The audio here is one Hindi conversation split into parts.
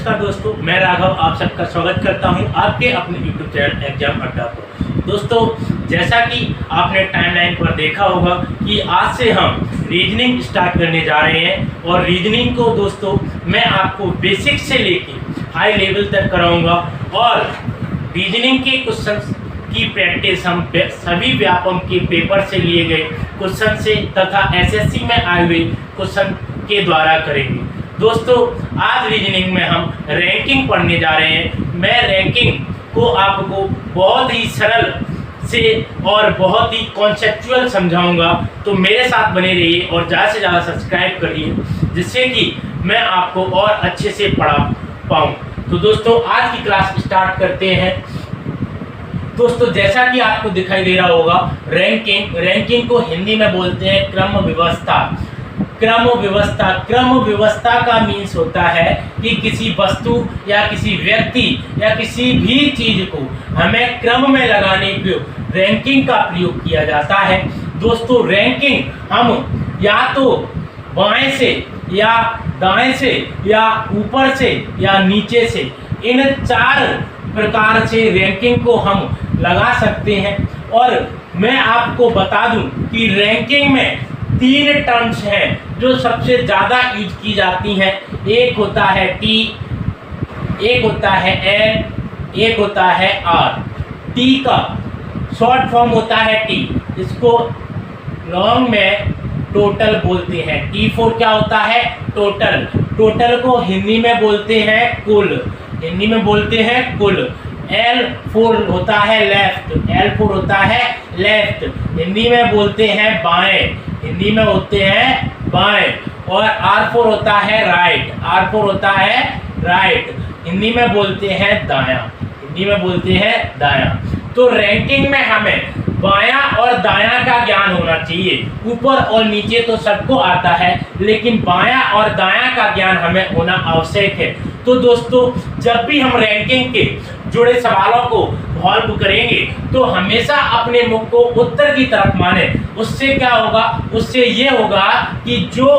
नमस्कार दोस्तों, मैं राघव आप सबका स्वागत करता हूं आपके अपने YouTube चैनल एग्जाम अड्डा पर। दोस्तों, जैसा कि आपने टाइमलाइन पर देखा होगा कि आज से हम रीजनिंग स्टार्ट करने जा रहे हैं और रीजनिंग को दोस्तों मैं आपको बेसिक से लेके हाई लेवल तक कराऊंगा और रीजनिंग के क्वेश्चन की प्रैक्टिस हम सभी व्यापम के पेपर से लिए गए क्वेश्चन से तथा एसएससी में आए हुए क्वेश्चन के द्वारा करेंगे। दोस्तों, आज रीजनिंग में हम रैंकिंग पढ़ने जा रहे हैं। मैं रैंकिंग को आपको बहुत ही सरल से और बहुत ही कॉन्सेप्चुअल समझाऊंगा, तो मेरे साथ बने रहिए और ज़्यादा से ज़्यादा सब्सक्राइब करिए जिससे कि मैं आपको और अच्छे से पढ़ा पाऊँ। तो दोस्तों, आज की क्लास स्टार्ट करते हैं। दोस्तों, जैसा कि आपको दिखाई दे रहा होगा, रैंकिंग को हिंदी में बोलते हैं क्रम व्यवस्था। क्रम व्यवस्था का मीन्स होता है कि किसी वस्तु या किसी व्यक्ति या किसी भी चीज को हमें क्रम में लगाने के रैंकिंग का प्रयोग किया जाता है। दोस्तों, रैंकिंग हम या तो बाएं से या दाएं से या ऊपर से या नीचे से, इन चार प्रकार से रैंकिंग को हम लगा सकते हैं। और मैं आपको बता दूं कि रैंकिंग में तीन टर्म्स हैं जो सबसे ज़्यादा यूज की जाती हैं। एक होता है टी, एक होता है एल, एक होता है आर। टी का शॉर्ट फॉर्म होता है टी, इसको लॉन्ग में टोटल बोलते हैं। टी फोर क्या होता है? टोटल। टोटल को हिंदी में बोलते हैं कुल, हिंदी में बोलते हैं कुल। L4 होता है लेफ्ट, L4 होता है लेफ्ट, हिंदी में बोलते हैं बाएं, हिंदी में होते हैं बाएं। और R4 होता है राइट, R4 होता है राइट, हिंदी में बोलते हैं दायां, हिंदी में बोलते हैं दायां। तो रैंकिंग में हमें बायां और दायां का ज्ञान होना चाहिए। ऊपर और नीचे तो सबको आता है, लेकिन बायां और दायां का ज्ञान हमें होना आवश्यक है। तो दोस्तों, जब भी हम रैंकिंग के जुड़े सवालों को सॉल्व करेंगे तो हमेशा अपने मुख को उत्तर की तरफ माने। उससे क्या होगा? उससे ये होगा कि जो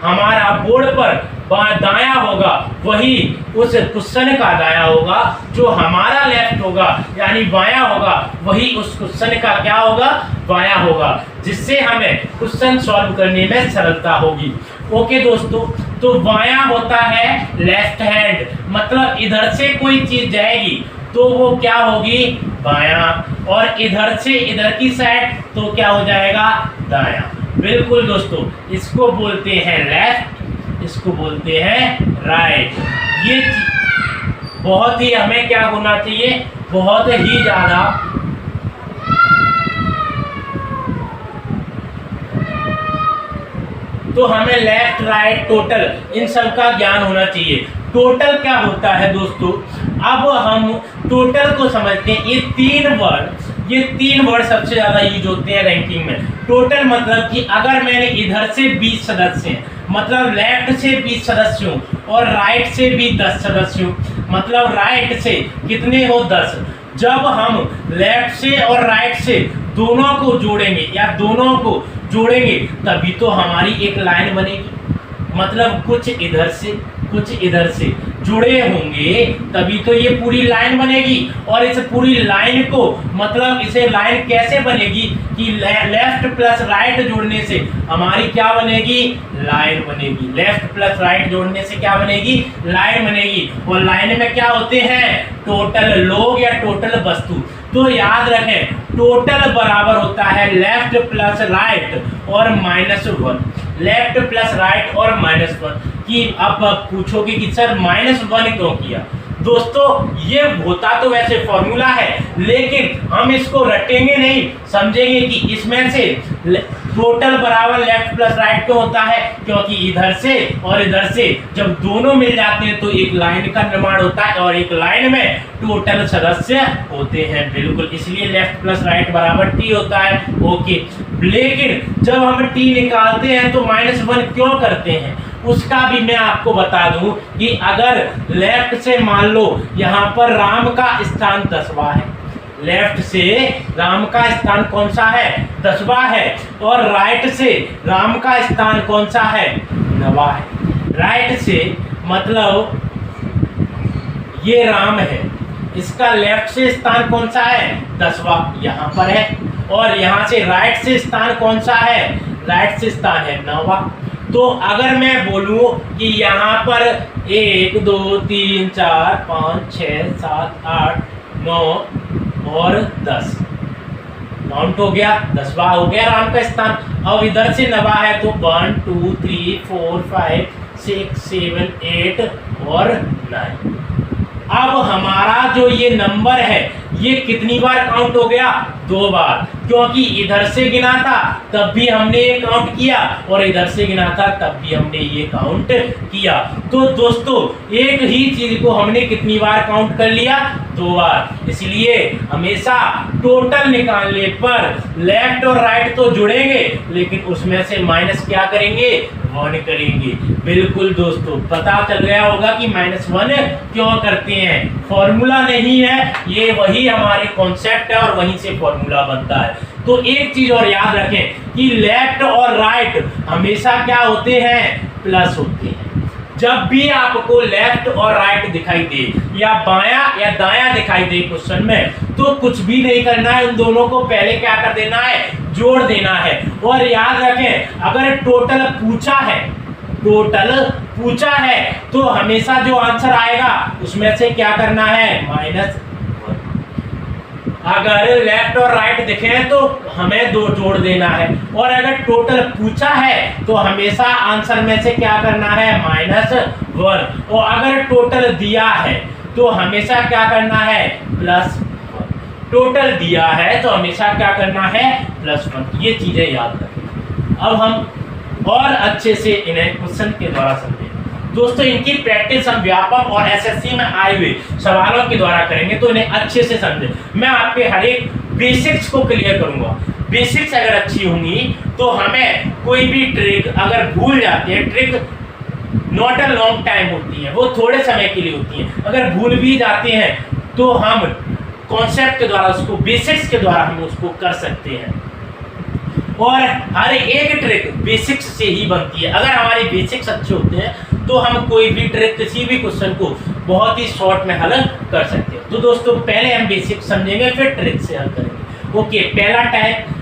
हमारा बोर्ड पर दायां होगा वही उस क्वेश्चन का दायां होगा, जो हमारा लेफ्ट होगा यानी बायां होगा वही उस क्वेश्चन का क्या होगा? बायां होगा, जिससे हमें क्वेश्चन सॉल्व करने में सरलता होगी। ओके दोस्तों, तो बायां होता है लेफ्ट हैंड, मतलब इधर से कोई चीज जाएगी तो वो क्या होगी? बायां। और इधर से इधर की साइड तो क्या हो जाएगा? दायां। बिल्कुल दोस्तों, इसको बोलते हैं लेफ्ट, इसको बोलते हैं राइट। ये बहुत ही हमें क्या होना चाहिए? बहुत ही ज्यादा तो हमें लेफ्ट राइट टोटल इन सब का ज्ञान होना चाहिए। टोटल क्या होता है दोस्तों? अब हम टोटल को समझते हैं। ये तीन वर्ड सबसे ज्यादा यूज होते हैं रैंकिंग में। टोटल मतलब कि अगर मैंने इधर से 20 सदस्य हैं, मतलब लेफ्ट से 20 सदस्य हूँ और राइट से भी 10 सदस्य हूँ, मतलब राइट से कितने हो? 10। जब हम लेफ्ट से और राइट से दोनों को जोड़ेंगे या दोनों को जोड़ेंगे तभी तो हमारी एक लाइन बनेगी। मतलब कुछ इधर से कुछ इधर से जुड़े होंगे तभी तो ये पूरी लाइन बनेगी। और इस पूरी लाइन को मतलब इसे लाइन कैसे बनेगी कि लेफ्ट प्लस राइट जोड़ने से हमारी क्या बनेगी? लाइन बनेगी। लेफ्ट प्लस राइट जोड़ने से क्या बनेगी? लाइन बनेगी। और लाइन में क्या होते हैं? टोटल लोग या टोटल वस्तु। तो याद रखें, टोटल बराबर होता है लेफ्ट प्लस राइट और -1। लेफ्ट प्लस राइट और -1 कि अब पूछोगे कि सर -1 क्यों किया? दोस्तों, ये होता तो वैसे फॉर्मूला है, लेकिन हम इसको रटेंगे नहीं, समझेंगे कि इसमें से टोटल बराबर लेफ्ट प्लस राइट क्यों होता है? क्योंकि इधर से और इधर से जब दोनों मिल जाते हैं तो एक लाइन का निर्माण होता है और एक लाइन में टोटल सदस्य होते हैं। बिल्कुल, इसलिए लेफ्ट प्लस राइट बराबर टी होता है। ओके, लेकिन जब हम टी निकालते हैं तो -1 क्यों करते हैं? उसका भी मैं आपको बता दूं कि अगर लेफ्ट से मान लो यहाँ पर राम का स्थान 10वां है, लेफ्ट से राम का स्थान कौन सा है? 10वां है। और राइट से राम का स्थान कौन सा है? 9वां है। राइट से मतलब ये राम है, इसका लेफ्ट से स्थान कौन सा है? 10वां यहाँ पर है, और यहाँ से राइट से स्थान कौन सा है? राइट से स्थान है 9वां। तो अगर मैं बोलूं कि यहाँ पर 1 2 3 4 5 6 7 8 9 और 10 काउंट हो गया, 10वां हो गया राम का स्थान। अब इधर से 9वां है तो 1 2 3 4 5 6 7 8 और 9। अब हमारा जो ये नंबर है ये कितनी बार काउंट हो गया? 2 बार, क्योंकि इधर से गिना था तब भी हमने ये काउंट किया और इधर से गिना था तब भी हमने ये काउंट किया। तो दोस्तों एक ही चीज को हमने कितनी बार काउंट कर लिया? 2 बार। इसलिए हमेशा टोटल निकालने पर लेफ्ट और राइट तो जुड़ेंगे, लेकिन उसमें से माइनस क्या करेंगे? 1 करेंगे। बिल्कुल दोस्तों, पता चल गया होगा कि -1 क्यों करते हैं। फॉर्मूला नहीं है, ये वही हमारे कॉन्सेप्ट है और वहीं से फॉर्मूला बनता है। तो एक चीज और याद रखें कि लेफ्ट और राइट हमेशा क्या होते हैं? प्लस होते हैं। जब भी आपको लेफ्ट और राइट दिखाई दे या बायां या दायां दिखाई दे क्वेश्चन में, तो कुछ भी नहीं करना है, उन दोनों को पहले क्या कर देना है? जोड़ देना है। और याद रखें अगर टोटल पूछा है तो हमेशा जो आंसर आएगा उसमें से क्या करना है? -1। अगर लेफ्ट और राइट दिखे तो हमें 2 जोड़ देना है, और अगर टोटल पूछा है तो हमेशा आंसर में से क्या करना है? -1। और अगर टोटल दिया है तो हमेशा क्या करना है? +1। टोटल दिया है तो हमेशा क्या करना है? +1। ये चीजें याद रखें। अब हम और अच्छे से इन्हें क्वेश्चन के द्वारा समझें। दोस्तों इनकी प्रैक्टिस हम व्यापक और एसएससी में आए हुए सवालों के द्वारा करेंगे, तो इन्हें अच्छे से समझें। मैं आपके हर एक बेसिक्स को क्लियर करूंगा। बेसिक्स अगर अच्छी होंगी तो हमें कोई भी ट्रिक अगर भूल जाते हैं, trick not a long time होती है, वो थोड़े समय के लिए होती है, अगर भूल भी जाते हैं तो हम कॉन्सेप्ट के द्वारा उसको, बेसिक्स के द्वारा हम उसको कर सकते हैं। और हर एक ट्रिक बेसिक्स से ही बनती है। अगर हमारे बेसिक्स अच्छे होते हैं तो हम कोई भी ट्रिक, किसी भी क्वेश्चन को बहुत ही शॉर्ट में हल कर सकते हैं। तो दोस्तों पहले हम बेसिक्स समझेंगे, फिर ट्रिक से हल करेंगे। ओके,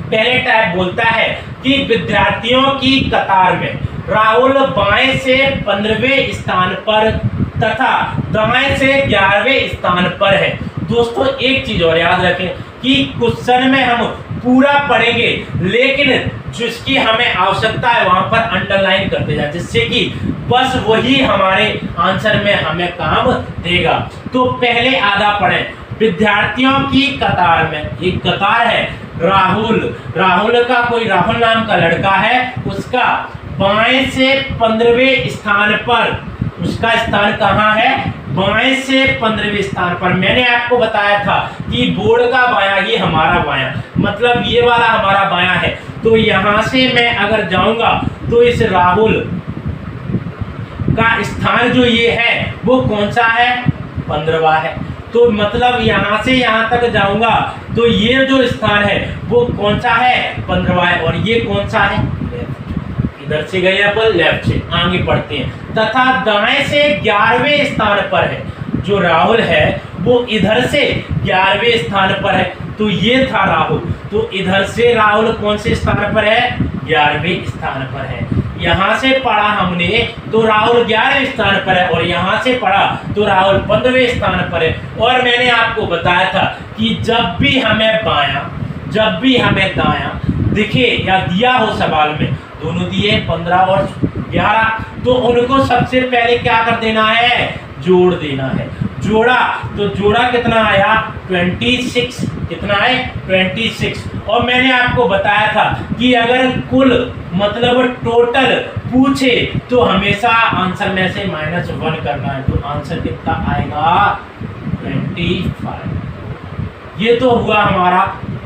पहले टाइप बोलता है कि विद्यार्थियों की कतार में राहुल बाएं से 15वें स्थान पर तथा दाएं से 11वें स्थान पर है। दोस्तों एक चीज और याद रखें कि क्वेश्चन में हम पूरा पढ़ेंगे, लेकिन जिसकी हमें आवश्यकता है वहां पर अंडरलाइन करते जाए, जिससे कि बस वही हमारे आंसर में हमें काम देगा। तो पहले आधा पढ़ें। विद्यार्थियों की कतार में, एक कतार है, राहुल का कोई राहुल नाम का लड़का है, उसका बाएं से 15वें स्थान पर, उसका स्थान कहाँ है? बाएं से 15वें स्थान पर। मैंने आपको बताया था कि बोर्ड का बायां ये हमारा बायां, मतलब ये वाला हमारा बायां है। तो यहां से मैं अगर जाऊंगा तो इस राहुल का स्थान जो ये है वो कौन सा है? 15वां है। तो मतलब यहां से यहां तक जाऊंगा तो ये जो स्थान है वो कौन सा है? 15वां है। और ये कौन सा है? इधर से गए अपन लेफ्ट से, आगे बढ़ते हैं। तथा दाएं से 11वें स्थान पर है, जो राहुल है वो इधर से 11वें स्थान पर है। तो ये था राहुल, तो इधर से राहुल कौन से स्थान पर है? 11वें स्थान पर है। यहाँ से पढ़ा हमने तो राहुल 11वें स्थान पर है, और यहाँ से पढ़ा तो राहुल 15वें स्थान पर है। और मैंने आपको बताया था कि जब भी हमें बायां, जब भी हमें दायां दिखे या दिया हो सवाल में, दोनों दिए 15 और 11, तो उनको सबसे पहले क्या कर देना है? जोड़ देना है। जोड़ा तो जोड़ा कितना आया? 26। कितना है? 26। और मैंने आपको बताया था कि अगर कुल मतलब टोटल पूछे तो हमेशा आंसर में से -1 करना है। तो आंसर कितना आएगा? 25। ये तो हुआ हमारा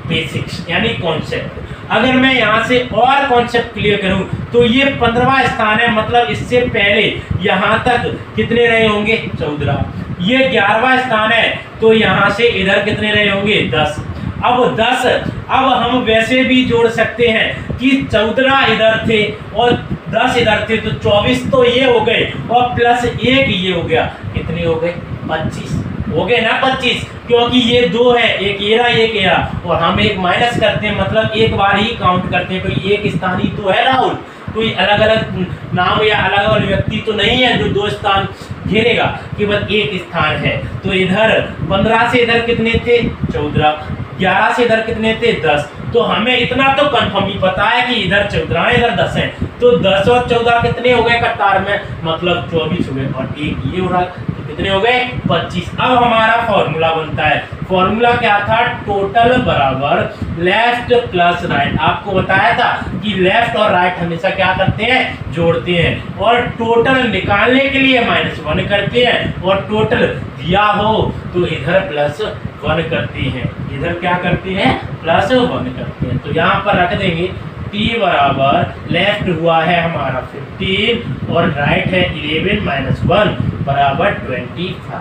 बेसिक्स यानी कॉन्सेप्ट। अगर मैं यहाँ से और कॉन्सेप्ट क्लियर करूँ तो ये 15वां स्थान है, मतलब इससे पहले यहाँ तक कितने रहे होंगे? 14। ये 11वां स्थान है, तो यहाँ से इधर कितने रहे होंगे? 10। अब 10, अब हम वैसे भी जोड़ सकते हैं कि 14 इधर थे और 10 इधर थे, तो 24 तो ये हो गए और +1 ये हो गया। कितने हो गए? 25। हो गए ना 25, क्योंकि ये 2 है, एक ये रहा एक ये रहा, और हम एक माइनस करते हैं, मतलब एक बार ही काउंट करते हैं, कोई एक स्थान ही तो है राहुल, कोई अलग अलग नाम या अलग अलग व्यक्ति तो नहीं है जो 2 स्थान घेरेगा, केवल एक स्थान है। तो इधर 15 से इधर कितने थे 14, 11 से इधर कितने थे 10, तो हमें इतना तो कंफर्म ही पता है कि इधर 14 है इधर 10 है, तो 10 और 14 कितने हो गए कतार में, मतलब 24 हो गए, और एक ये हो रहा, तो कितने हो गए 25। अब हमारा फॉर्मूला बनता है, फॉर्मूला क्या था, टोटल बराबर लेफ्ट प्लस राइट। आपको बताया था कि लेफ्ट और राइट हमेशा क्या करते हैं, जोड़ते हैं, और टोटल निकालने के लिए -1 करते हैं, और टोटल दिया हो तो इधर +1 करते हैं, इधर क्या करते हैं +1 करते हैं। तो यहाँ पर रख देंगे t बराबर लेफ्ट हुआ है हमारा 15 और राइट है 11 - 1 बराबर 25।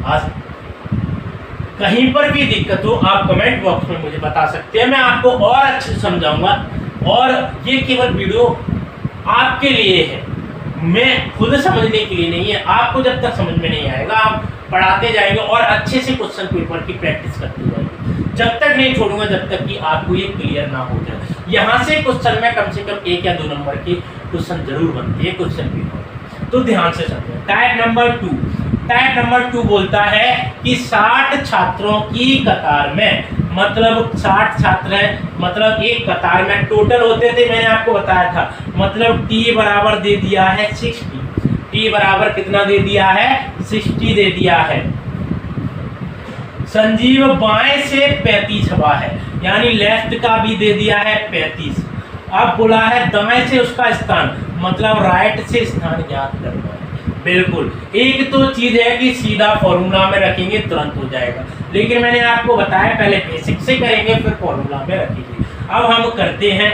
आज कहीं पर भी दिक्कत हो आप कमेंट बॉक्स में मुझे बता सकते हैं, मैं आपको और अच्छे से समझाऊंगा, और ये केवल वीडियो आपके लिए है, मैं खुद समझने के लिए नहीं है। आपको जब तक समझ में नहीं आएगा आप पढ़ाते जाएंगे और अच्छे से क्वेश्चन पेपर की प्रैक्टिस करते जाएंगे, जब तक नहीं छोड़ूंगा जब तक कि आपको ये क्लियर ना हो जाए। यहाँ से क्वेश्चन में कम से कम 1 या 2 नंबर के क्वेश्चन जरूर बनते हैं क्वेश्चन पेपर, तो ध्यान से समझें। टाइप नंबर 2 बोलता है कि 60 छात्रों की कतार में, मतलब 60 छात्र हैं, मतलब एक कतार में टोटल होते थे, मैंने आपको बताया था, मतलब t बराबर दे दिया है 60, t बराबर कितना दे दिया है 60 दे दिया है। संजीव बाएं से 35 हवा है, यानी लेफ्ट का भी दे दिया है 35। अब बोला है दाएं से उसका स्थान, मतलब राइट से स्थान ज्ञात करना है। बिल्कुल, एक तो चीज है कि सीधा फॉर्मूला में रखेंगे तुरंत हो जाएगा, लेकिन मैंने आपको बताया पहले बेसिक से करेंगे फिर फॉर्मूला में रखेंगे। अब हम करते हैं,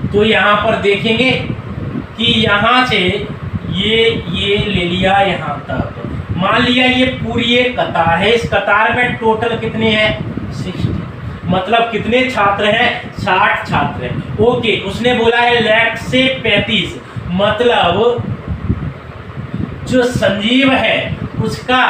तो यहाँ पर देखेंगे कि यहाँ से ये ले लिया यहाँ तक, मान लिया ये पूरी एक कतार है, इस कतार में टोटल कितने हैं 60, मतलब कितने छात्र हैं 60 छात्र हैं। ओके, उसने बोला है लेफ्ट से 35, मतलब जो संजीव है उसका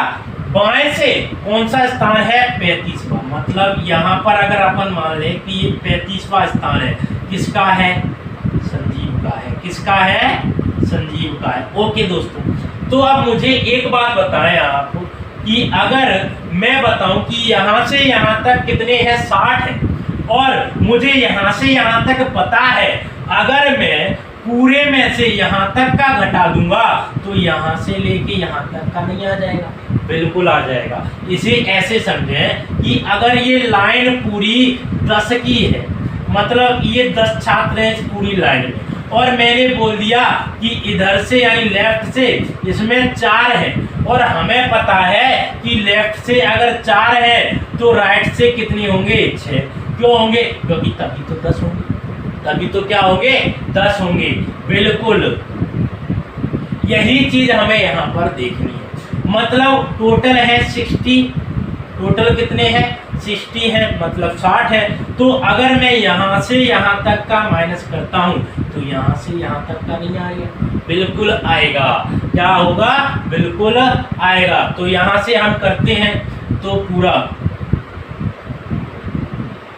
बाएं से कौन सा स्थान है 35वां, मतलब यहाँ पर अगर अपन मान लें कि ये 35वां स्थान है, किसका है संजीव का है, किसका है संजीव का है। ओके दोस्तों, तो अब मुझे एक बात बताएं आप कि अगर मैं बताऊं कि यहाँ से यहाँ तक कितने हैं 60 है, और मुझे यहाँ से यहाँ तक पता है, अगर मैं पूरे में से यहाँ तक का घटा दूंगा तो यहाँ से लेके यहाँ तक का नहीं आ जाएगा, बिल्कुल आ जाएगा। इसे ऐसे समझें कि अगर ये लाइन पूरी 10 की है, मतलब ये 10 छात्र हैं इस पूरी लाइन में, और मैंने बोल दिया कि इधर से यानी लेफ्ट से इसमें 4 है, और हमें पता है कि लेफ्ट से अगर 4 है तो राइट से कितने होंगे 6, क्यों होंगे, क्योंकि तभी तो 10 होंगे, तभी तो क्या होंगे 10 होंगे। बिल्कुल यही चीज हमें यहाँ पर देखनी है, मतलब टोटल है 60, टोटल कितने हैं 60 है, मतलब 60 है, तो अगर मैं यहाँ से यहाँ तक का माइनस करता हूँ तो यहाँ से यहाँ तक का नहीं आएगा, बिल्कुल आएगा, क्या होगा बिल्कुल आएगा। तो यहाँ से हम करते हैं तो पूरा,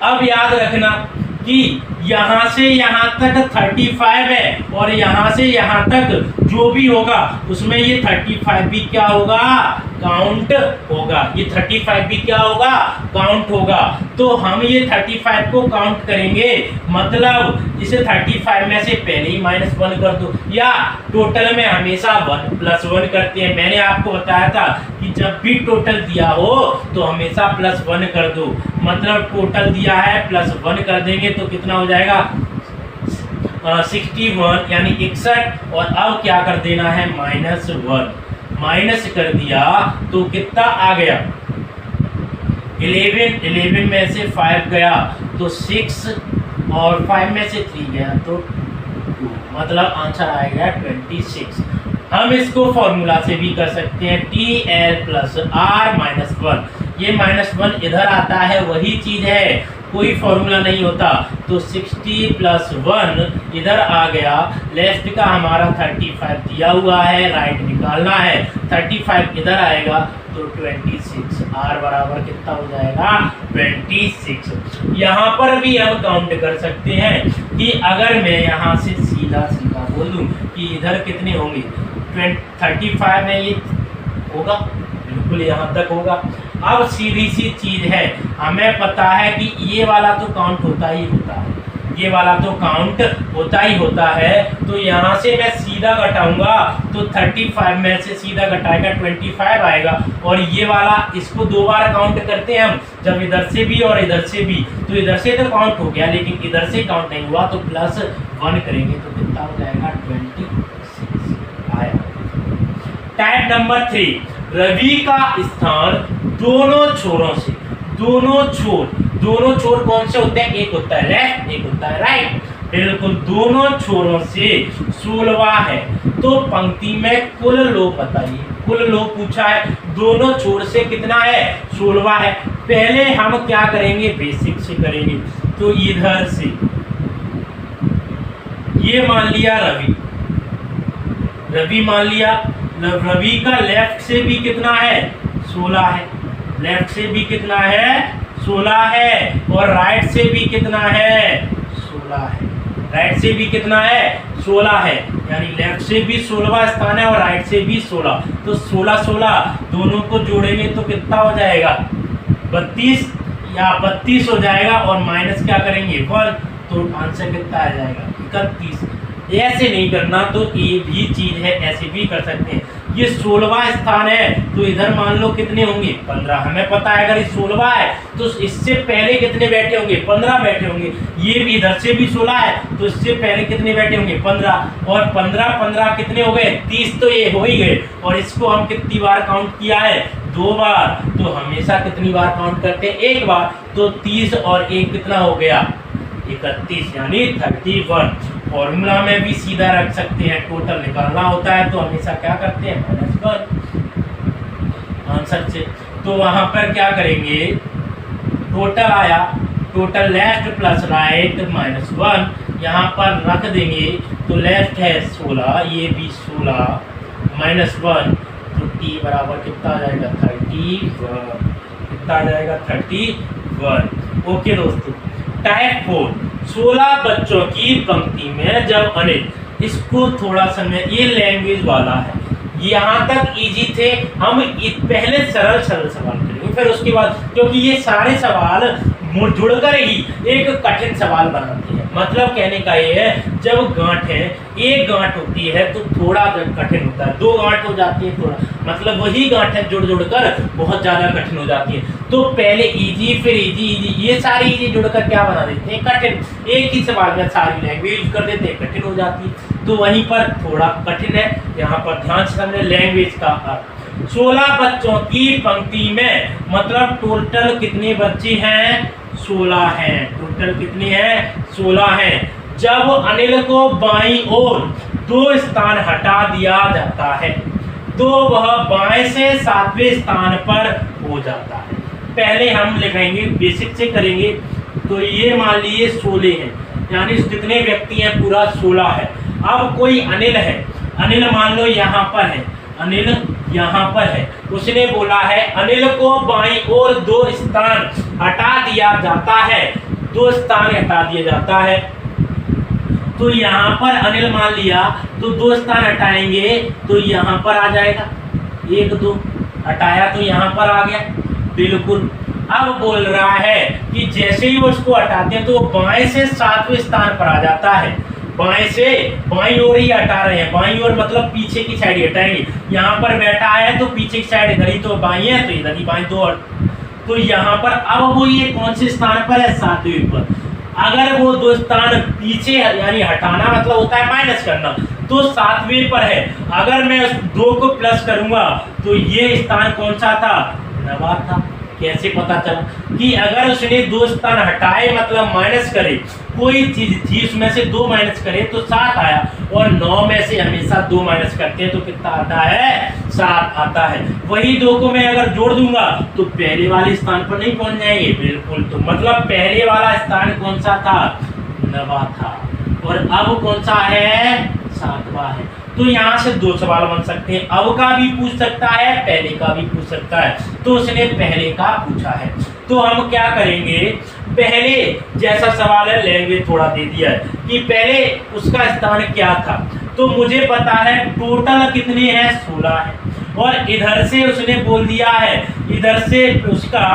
अब याद रखना कि यहाँ से यहाँ तक 35 है, और यहाँ से यहाँ तक जो भी होगा उसमें ये 35 भी क्या होगा काउंट होगा, ये 35 भी क्या होगा काउंट होगा। तो हम ये 35 को काउंट करेंगे, मतलब इसे 35 में से पहले ही -1 कर दो, या टोटल में हमेशा 1 + 1 करते हैं। मैंने आपको बताया था कि जब भी टोटल दिया हो तो हमेशा +1 कर दो, मतलब टोटल दिया है +1 कर देंगे तो कितना हो जाएगा 61 यानी 61, और अब क्या कर देना है -1, माइनस कर दिया तो कितना आ गया 11 में से 5 गया तो 6, और 5 में से 3 गया तो 2, मतलब आंसर आएगा 26। हम इसको फॉर्मूला से भी कर सकते हैं, TL + R - 1, ये -1 इधर आता है वही चीज है कोई फॉर्मूला नहीं होता, तो 60 प्लस 1 इधर आ गया। लेफ्ट का हमारा 35 दिया हुआ है, राइट निकालना है, 35 इधर आएगा तो 26। R बराबर कितना हो जाएगा 26। यहाँ पर भी हम काउंट कर सकते हैं कि अगर मैं यहाँ से सीधा सीधा बोल दूँ कि इधर कितने होंगे 35 में ये होगा, बिल्कुल यहाँ तक होगा। अब सीधी सी चीज है, हमें पता है कि ये वाला तो काउंट होता ही होता है, ये वाला तो काउंट होता ही होता है। तो यहाँ से मैं सीधा घटाऊंगा तो 35 में से सीधा घटाएगा 25 आएगा, और ये वाला इसको 2 बार काउंट करते हैं हम, जब इधर से भी और इधर से भी, तो इधर से तो काउंट हो गया लेकिन इधर से काउंट नहीं हुआ, तो +1 करेंगे तो कितना हो जाएगा 26 आया। टाइप नंबर 3, रवि का स्थान दोनों छोरों से, दोनों छोर कौन से होते हैं, एक होता है लेफ्ट एक होता है राइट, बिल्कुल दोनों छोरों से 16 है। तो पंक्ति में कुल लोग बताइए, कुल लोग पूछा है, दोनों छोर से कितना है 16 है। पहले हम क्या करेंगे, बेसिक से करेंगे। तो इधर से ये मान लिया रवि मान लिया, रवि का लेफ्ट से भी कितना है 16 है, लेफ्ट से भी कितना है 16 है, और राइट से भी कितना है 16 है, राइट से भी कितना है 16 है, यानी लेफ्ट से भी 16वां स्थान है और राइट से भी 16। तो 16 दोनों को जोड़ेंगे तो कितना हो जाएगा 32 या 32 हो जाएगा, और माइनस क्या करेंगे 1, तो आंसर कितना आ जाएगा 31। ऐसे नहीं करना तो ये भी चीज है, ऐसे भी कर सकते हैं। ये 16वां स्थान है तो इधर मान लो कितने होंगे 15, हमें पता है अगर ये 16वां है तो इससे पहले कितने बैठे होंगे 15 बैठे होंगे। ये भी इधर से भी 16 है तो इससे पहले कितने बैठे होंगे 15, और 15 कितने हो गए 30, तो ये हो ही गए। और इसको हम कितनी बार काउंट किया है 2 बार, तो हमेशा कितनी बार काउंट करते हैं 1 बार, तो 30 और 1 कितना हो गया 31 यानी 31। फॉर्मूला में भी सीधा रख सकते हैं, टोटल निकालना होता है तो हमेशा क्या करते हैं -1 आंसर से। तो वहां पर क्या करेंगे, टोटल आया, टोटल लेफ्ट प्लस राइट -1 यहाँ पर रख देंगे, तो लेफ्ट है 16, ये भी 16 -1, तो t बराबर कितना आ जाएगा 31, कितना आ जाएगा 31। ओके दोस्तों, टाइप 4, 16 बच्चों की पंक्ति में जब अनिल, इसको थोड़ा समय, ये लैंग्वेज वाला है, यहाँ तक इजी थे। हम पहले सरल सवाल करेंगे, फिर उसके बाद, क्योंकि ये सारे सवाल जुड़कर ही एक कठिन सवाल बनाते हैं। मतलब कहने का ये है, जब गांठ है, एक गांठ होती है तो थोड़ा कठिन होता है, 2 गांठ हो जाती है थोड़ा, मतलब वही गांठ है जुड़कर बहुत ज़्यादा कठिन हो जाती है। तो पहले इजी फिर इजी, ये सारी इजी जुड़कर क्या बना देते हैं कठिन। एक ही सवाल में सारी लैंग्वेज यूज कर देते हैं, कठिन हो जाती है। तो वहीं पर थोड़ा कठिन है, यहाँ पर ध्यान से समझे लैंग्वेज का अर्थ। 16 बच्चों की पंक्ति में मतलब टोटल कितने बच्चे हैं 16 हैं, टोटल कितने हैं 16 हैं। जब अनिल को बाईं ओर 2 स्थान हटा दिया जाता है तो वह बाएं से 7वें स्थान पर हो जाता है। पहले हम लिखेंगे, बेसिक से करेंगे। तो ये मान लीजिए 16 है, यानी जितने व्यक्ति हैं पूरा 16 है। अब कोई अनिल है, अनिल मान लो यहाँ पर है, अनिल यहाँ पर है, उसने बोला है अनिल को बाईं ओर 2 स्थान हटा दिया जाता है, 2 स्थान हटा दिया जाता है। तो यहाँ पर अनिल मान लिया तो 2 स्थान हटाएंगे तो यहाँ पर आ जाएगा, 1 2 हटाया तो यहाँ पर आ गया, बिल्कुल। अब बोल रहा है कि जैसे ही वो उसको हटाते हैं तो वो बाएं से 7वें स्थान पर आ जाता है। बाएं से बाईं ओर ही हटा रहे हैं, बाईं ओर मतलब पीछे की साइड हटाएंगे। यहाँ पर बैठा है तो पीछे की साइड इधर ही तो बाईं है, तो इधर ही बाईं 2। तो यहाँ पर अब वो ये कौन से स्थान पर है 7वें पर। अगर वो 2 स्थान पीछे यानी हटाना मतलब होता है माइनस करना, तो 7वें पर है। अगर मैं उस 2 को प्लस करूंगा तो ये स्थान कौन सा था 9वां था। कैसे पता चला कि अगर उसने 2 स्थान हटाए मतलब माइनस करे, कोई चीज थी उसमें से 2 माइनस करें तो 7 आया, और 9 में से हमेशा 2 माइनस करते हैं तो कितना आता है, 7 आता है। वही 2 को मैं अगर जोड़ दूंगा तो पहले वाले स्थान पर नहीं पहुंच जाएंगे, बिल्कुल। तो मतलब पहले वाला स्थान कौन सा था, 9वां था, और अब कौन सा है, 7वां है। तो यहाँ से 2 सवाल बन सकते हैं, अब का भी पूछ सकता है, पहले का भी पूछ सकता है। तो उसने पहले का पूछा है, तो हम क्या करेंगे, पहले जैसा सवाल है लेंगे, थोड़ा दे दिया है कि पहले उसका स्थान क्या था। तो मुझे पता है टोटल कितने हैं, 16 है, और इधर से उसने बोल दिया है, इधर से उसका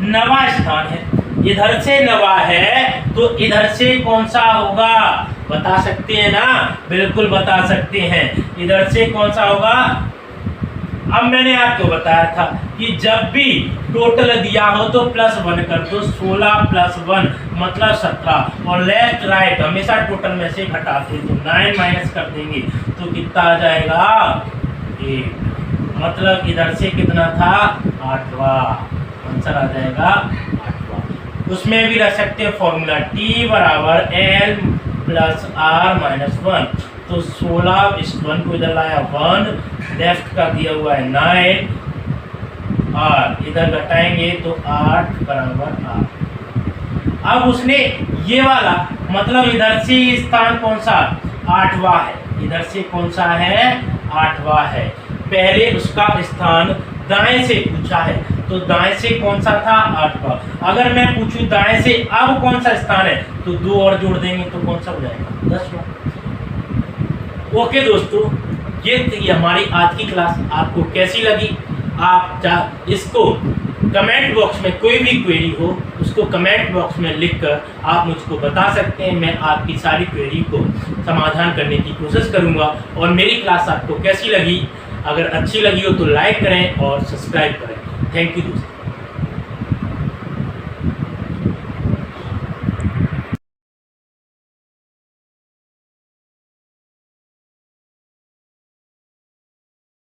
9वां स्थान है, इधर से 9वां है, तो इधर से कौन सा होगा, बता सकते हैं ना, बिल्कुल बता सकते हैं, इधर से कौन सा होगा। अब मैंने आपको बताया था कि जब भी टोटल दिया हो तो +1 कर दो, 16 + 1 मतलब 17, और लेफ्ट राइट हमेशा टोटल में से घटाते तो 9 माइनस कर देंगे तो कितना आ जाएगा, 8। मतलब इधर से कितना था, 8वां, आंसर आ जाएगा 8वां। उसमें भी रख सकते हैं फॉर्मूला T बराबर L + R - 1, तो 16 इस 1 को इधर लाया 1, लेफ्ट का दिया हुआ है 9, और इधर घटाएंगे तो 8 बराबर 8। अब उसने ये वाला मतलब इधर से स्थान कौन सा, 8वां है, इधर से कौन सा है, 8वां है। पहले उसका स्थान दाएं से पूछा है, तो दाएं से कौन सा था, 8वां। अगर मैं पूछूं दाएं से अब कौन सा स्थान है, तो 2 और जोड़ देंगे तो कौन सा हो जाएगा, 10वां। ओके दोस्तों, ये थी हमारी आज की क्लास। आपको कैसी लगी, आप इसको कमेंट बॉक्स में कोई भी क्वेरी हो उसको कमेंट बॉक्स में लिखकर आप मुझको बता सकते हैं। मैं आपकी सारी क्वेरी को समाधान करने की कोशिश करूंगा। और मेरी क्लास आपको कैसी लगी, अगर अच्छी लगी हो तो लाइक करें और सब्सक्राइब करें। थैंक यू दोस्तों।